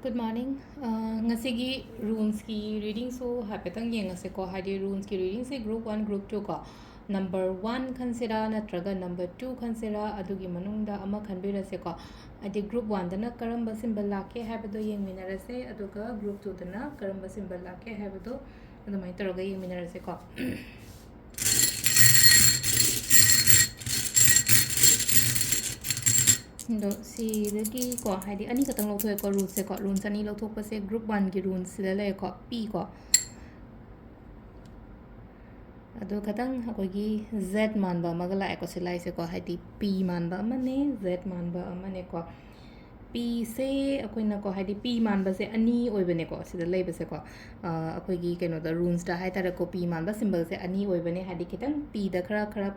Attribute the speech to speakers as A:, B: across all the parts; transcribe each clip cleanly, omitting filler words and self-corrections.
A: Good morning. Ngasigi runes ki reading so hapetang yengase ko hadi runes ki reading se group 1 group 2 ko number 1 khansira natraga number 2 khansira adugi manungda ama khanbira se ko adi group 1 dana karamba symbol lake habado yengminarase aduga group 2 dana karamba symbol lake habado adumai toroga yengminarase ko ndo si dagi ko hadi ani katang lawthoe ko rules se ko runes ani lawthok pa se group 1 ki runes sida le ko p ko ado katang akogi z manba magala ko silai se ko hadi p manba amane z manba amane ko p se akoina ko hadi p manba se ani oibane ko sida lei base ko akogi keno da runes da haitara ko p manba symbol se ani oibane hadi kitang p da khara khara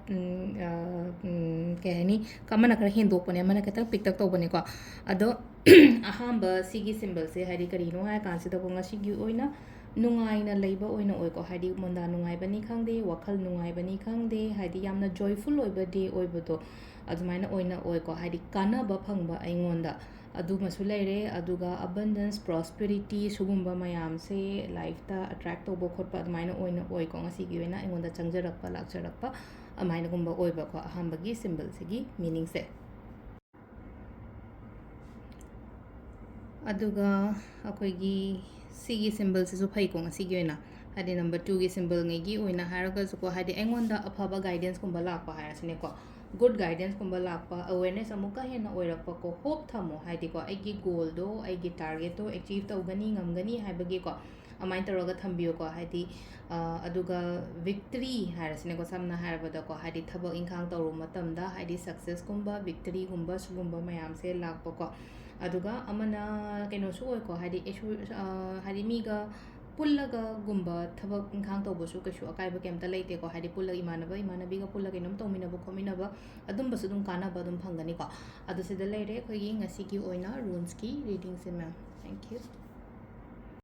A: ke hani kamana khara hendo pone mana katang pick tak to bane ko ado ahamba sigi symbol se hadi kari no ha kan sida ko ngasigi oina nungaina leiba oina oi ko hadi monda nungai bani khangde wakhal nungai bani khangde hadi yamna joyful oiba day oibodo adumaina oina oi ko hadi kana ba phangba aingonda adu masu leire aduga abundance prosperity sugumba mayam se life ta attract to khotpa adumaina oina oi ko ngasi gi oina aingonda changjarakpa lakcharakpa amaina gumba oiba ko ahamba gi symbol se gi meaning se aduga akoigi sigi symbol se so phai ko ngasi gi oina hadi number 2 gi symbol ngai gi oina haraga so ko hadi aingonda aphaba guidance kumba lakpa harasine ko good guidance kumba lakpa awareness amuka hena oirakpa ko hope thamo hadi ko aigi goal do aigi target to achieve tawgani ngamgani haibagi ko amain taraga thambiyo ko hadi aduga victory harasine ko samna harabada ko hadi thabak inkhang tawru matamda hadi success kumba victory kumba sugumba mayam se lakpa ko aduga amana keno su oi ko hadi hadi miga pullaga gumba thabak inkhang tawbusu kasu akaiba kemta leite ko hadi pullaga imanabi ga pullaga inam tawminaba khominaba adum basu dum kana ba dum phangani ko adu sida leire khoi ngasi ki oina runes ki reading se ma'am thank you